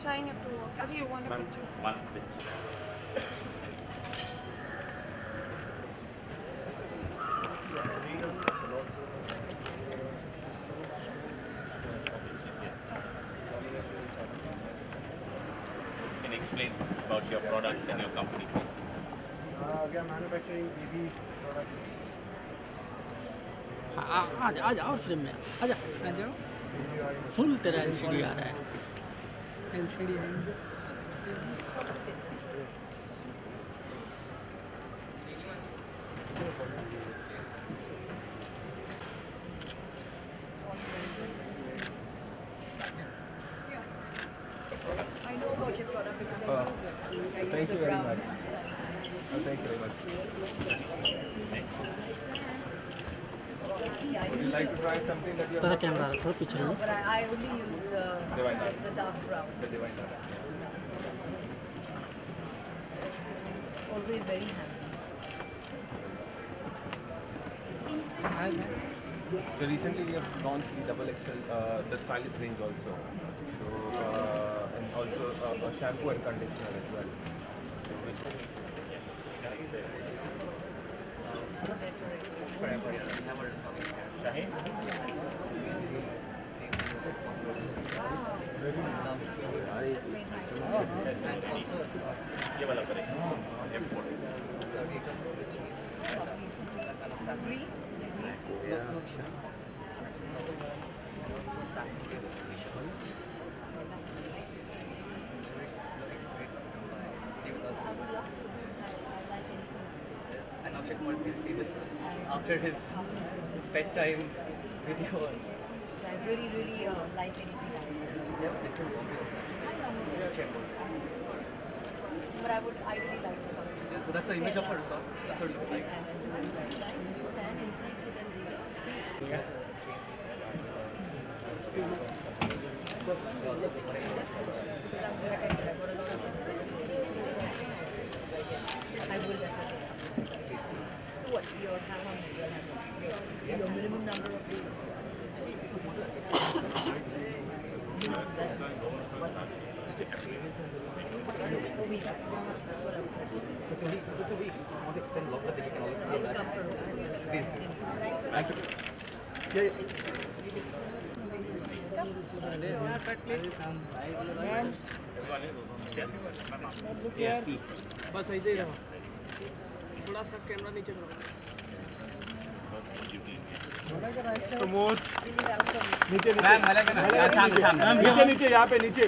Shine, you have to walk. Actually, you want a picture? One picture. Can you explain about your products and your company? We are manufacturing EV products. आ जाओ film में आ जाओ full तेरा LCD आ रहा है LCD I know about your product because I use it. I use Thank the you very brown. much. Thank you very much. Yeah, I Would you use like to try something that you तेरा have camera थोड़ा पीछे लो but I only use Divine dark. the dark brown. the divine data? It's always very handy. So recently we have launched the double XL, the stylish range also. So and also a shampoo and conditioner as well. So which Shaheen? It's made nice. ये वाला करेंगे. Import. Free? And Akshay Kumar has been famous after his bedtime video. So I really, really like anything like that. They have a center in Bombay also. Chembur. But I would ideally like to come. Yeah, so that's the image of her resort. That's what it looks like. Because I'm, like I said, I've got a lot of interest. So yes, I will definitely come. So what, your ham on your ham? Your minimum number of days is what? A week. That's what I was hoping. So it's a week. If it's a week, if you want to extend longer, then you can always I stay will back. come for a week. Please do. Thank you. Thank you. बस ऐसे ही रहो थोड़ा सा camera नीचे करो Pramod Really welcome. नीचे नीचे नीचे यहाँ पे नीचे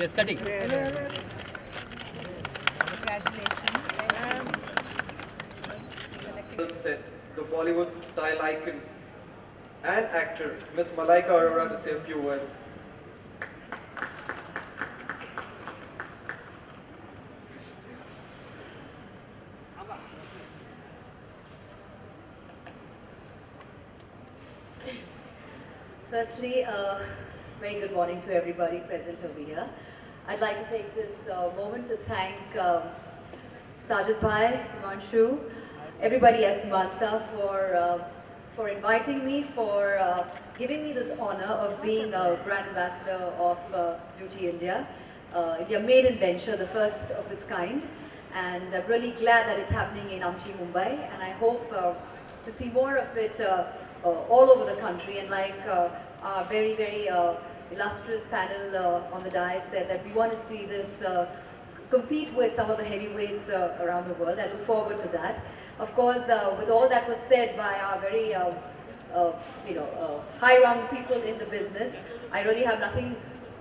yes cutting Congratulations. Said the Bollywood style icon and actor Miss Malaika Arora to say a few words. Firstly, very good morning to everybody present over here. I'd like to take this moment to thank Sajid Bhai, Himanshu, everybody at Simansa for inviting me, for giving me this honor of being a brand ambassador of Beauty India, their maiden venture, the first of its kind. And I'm really glad that it's happening in Amchi, Mumbai, and I hope to see more of it all over the country. And like our very, very illustrious panel on the dais said, that we want to see this compete with some of the heavyweights around the world. I look forward to that. Of course, with all that was said by our very high-rung people in the business, I really have nothing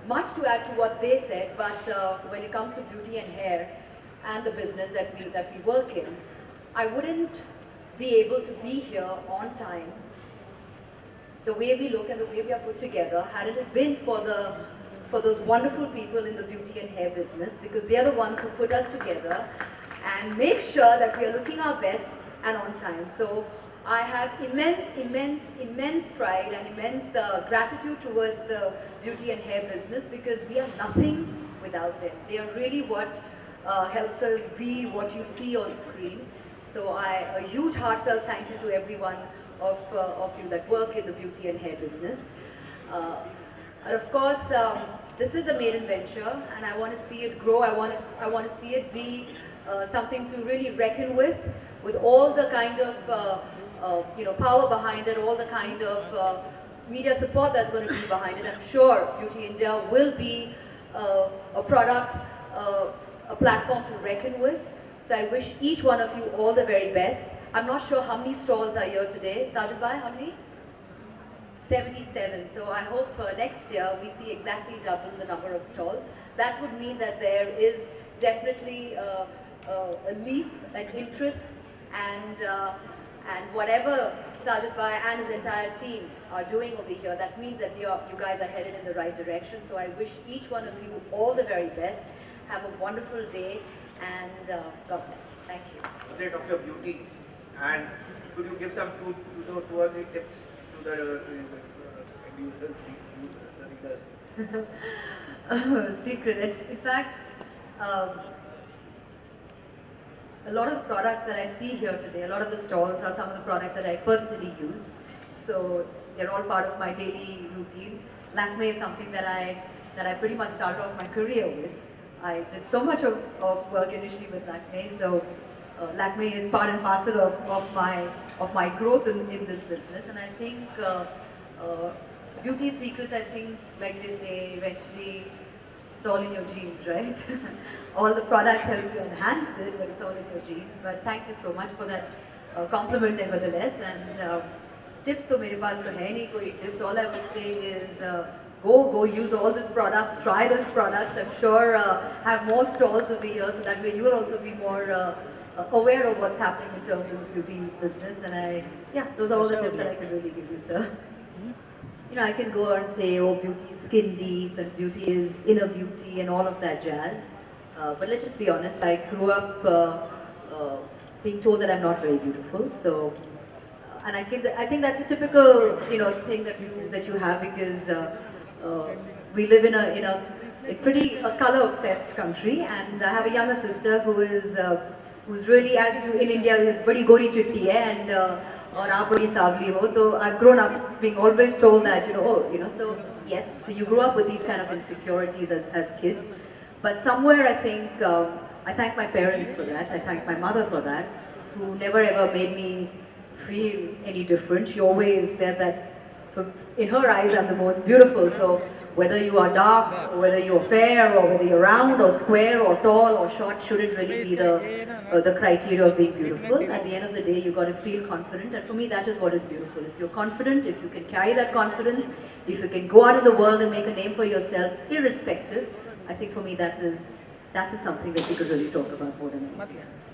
much to add to what they said. But when it comes to beauty and hair and the business that we work in, I wouldn't be able to be here on time, the way we look and the way we are put together, hadn't it been for those wonderful people in the beauty and hair business, because they are the ones who put us together and make sure that we are looking our best and on time. So I have immense pride and immense gratitude towards the beauty and hair business, because we are nothing without them. They are really what helps us be what you see on screen. So a huge heartfelt thank you to everyone of you that work in the beauty and hair business. And of course, this is a maiden venture, and I want to see it grow. I want to see it be something to really reckon with all the kind of power behind it, all the kind of media support that's going to be behind it. I'm sure Beauty India will be a product, a platform to reckon with. So I wish each one of you all the very best. I'm not sure how many stalls are here today. Sajid Bhai, how many? 77. So I hope next year we see exactly double the number of stalls. That would mean that there is definitely a leap, an interest, and whatever Sajid Bhai and his entire team are doing over here, that means that you guys are headed in the right direction. So I wish each one of you all the very best. Have a wonderful day, and God bless. Thank you. Portrait of your beauty, and could you give some two or three tips to the users, the readers? Secret. In fact, a lot of the products that I see here today, a lot of the stalls are some of the products that I personally use. So they're all part of my daily routine. Lakme is something that I pretty much started off my career with. I did so much of work initially with Lakme, so Lakme is part and parcel of my growth in this business. And I think beauty secrets, I think, like they say, eventually it's all in your genes, right? All the products help you enhance it, but it's all in your genes. But thank you so much for that compliment nevertheless. And tips to mere paas to hai nahi koi tips. All I would say is go use all the products, try those products. I'm sure have more stalls over here, so that way you will also be more aware of what's happening in terms of the beauty business. And those are all the tips that I can really give you, sir. You know, I can go and say, oh, beauty is skin deep and beauty is inner beauty and all of that jazz. But let's just be honest, I grew up being told that I'm not very beautiful. So, and I think that's a typical, thing that you have, because we live in a pretty color obsessed country, and I have a younger sister who's really, as you in India, badi gori chitti hai, and or aap badi savli ho. So I've grown up being always told that, so yes, so you grew up with these kind of insecurities as kids. But somewhere I think, I thank my parents for that, I thank my mother for that, who never ever made me feel any different. She always said that in her eyes I'm the most beautiful. So whether you are dark, or whether you're fair, or whether you're round or square or tall or short, shouldn't really be the criteria of being beautiful. At the end of the day, you've got to feel confident, and for me that is what is beautiful. If you're confident, if you can carry that confidence, if you can go out in the world and make a name for yourself, irrespective, I think for me that is something that we could really talk about more than anything else.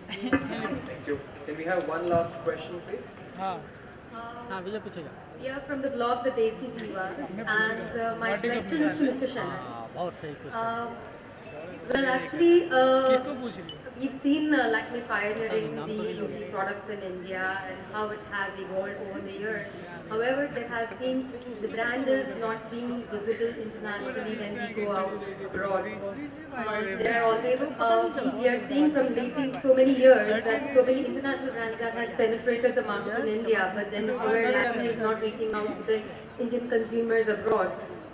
Thank you. Can we have one last question, please? विजय पूछेगा Yeah, from the blog The Desi Diva, and my question is to Mr. Shannon. बहुत सही question Well, actually, किसको पूछ रही है we've seen Lakme pioneering the beauty products in India and how it has evolved over the years. However, there has been, the brand is not being visible internationally when we go out abroad. There are always, we are seeing from lately so many years that so many international brands that has penetrated the market in India, but then where Lakme is not reaching out to the Indian consumers abroad.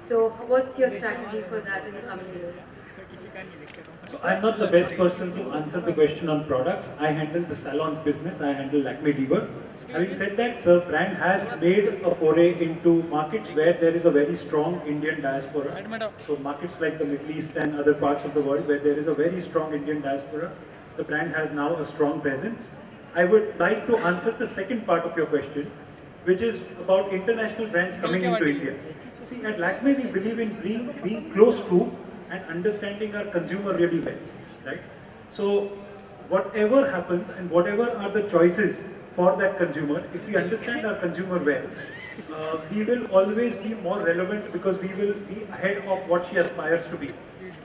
So what's your strategy for that in the coming years? So I'm not the best person to answer the question on products. I handle the salons business. I handle Lakme Diva. Having said that, the brand has made a foray into markets where there is a very strong Indian diaspora. So markets like the Middle East and other parts of the world where there is a very strong Indian diaspora, the brand has now a strong presence. I would like to answer the second part of your question, which is about international brands coming into India. See, at Lakme we believe in being close to and understanding our consumer really well, right? So whatever happens and whatever are the choices for that consumer, if we understand our consumer well, we will always be more relevant because we will be ahead of what she aspires to be,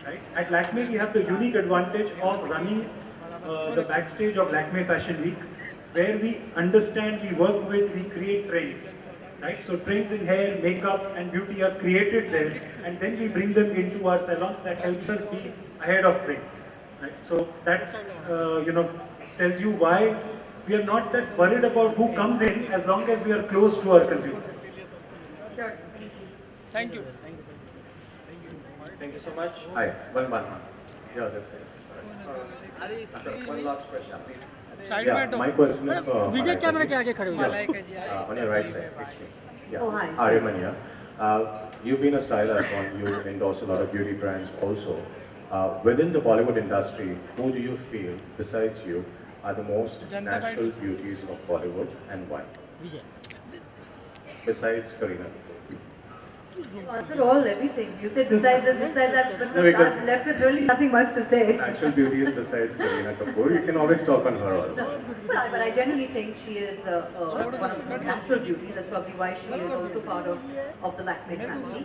right? At Lakme we have the unique advantage of running the backstage of Lakme Fashion Week, where we understand, we work with, we create trends. Right? So trends in hair, makeup and beauty are created there, and then we bring them into our salons. That helps us be ahead of trend. Right? So that tells you why we are not that worried about who comes in as long as we are close to our consumers. Sure. Thank you. Thank you so much. Hi, one. Yeah, that's it. One last question, please. Side Yeah, में हटो। my question is for Vijay Malaika camera ji. के आगे खड़े हो जाओ। On your right side, it's me. Yeah. Oh, hi. Aryaman here. You've been a style icon. You endorse a lot of beauty brands also. Within the Bollywood industry, who do you feel, besides you, are the most natural beauties of Bollywood and why? Vijay. Besides Kareena. You answered everything. You said besides this, besides that, but No, because- I'm left with really nothing much to say. Natural beauties besides Kareena Kapoor. You can always talk on her also. But I genuinely think she is one of the most natural beauty. That's probably why she is also part of the Lakme family.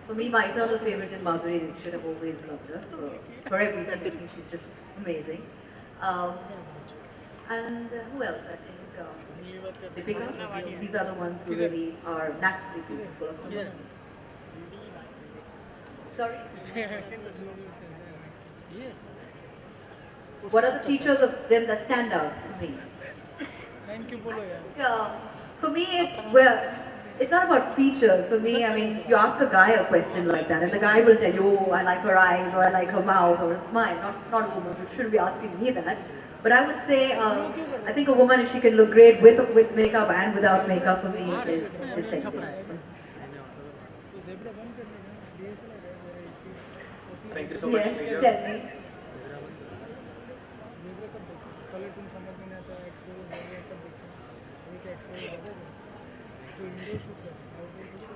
For me, my eternal favorite is Madhuri Dixit. I've always loved her for everything. I think she's just amazing. And who else? I think Deepika. These are the ones who really are naturally beautiful. Sorry. What are the features of them that stand out for me? Thank you बोलो यार। For me, it's not about features. For me, I mean, you ask a guy a question like that, and the guy will tell you, oh, I like her eyes, or I like her mouth, or a smile. Not a woman. You shouldn't be asking me that. But I would say, I think a woman, if she can look great with makeup and without makeup, for me, is sexy. Thank you so much. Yes, Priya. tell me.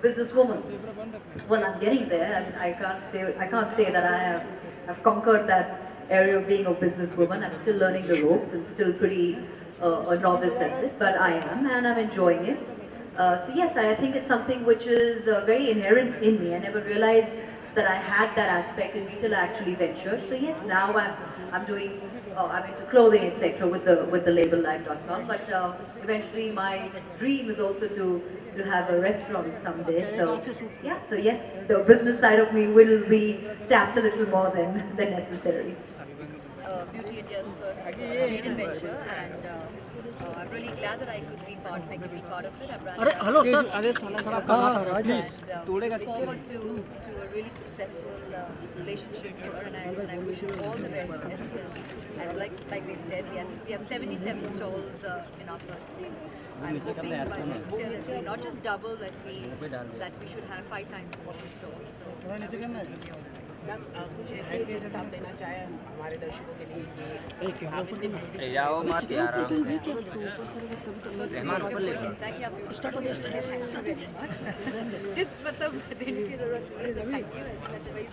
Businesswoman. Well, I'm getting there. I mean, I can't say that I have conquered that area of being a businesswoman. I'm still learning the ropes. I'm still pretty a novice at it, but I am, and I'm enjoying it. So yes, I think it's something which is very inherent in me. I never realized that I had that aspect in me till I actually ventured. So yes, now I'm doing. I'm into clothing, etc. with the label Life.com. But eventually, my dream is also to have a restaurant someday. So yeah. So yes, the business side of me will be tapped a little more than necessary. Beauty India's first maiden venture, and I'm really glad that I could be part of it. I'm running hello sir. and look forward to a really successful relationship with her, and I wish her all the very best. And like they said, we have 77 stalls in our first day. I'm hoping by next year that we not just double, that we should have 5 times more stalls. So कुछ ऐसे हिसाब देना चाहे हमारे दर्शकों के लिए कि जाओ मत यार tips मतलब देने की जरूरत नहीं है. So thank you. That's a very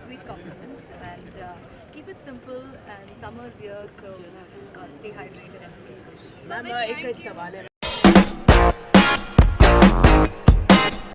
sweet compliment. And keep it simple. And summer's here, so stay hydrated and stay fresh. Ma'am एक सवाल है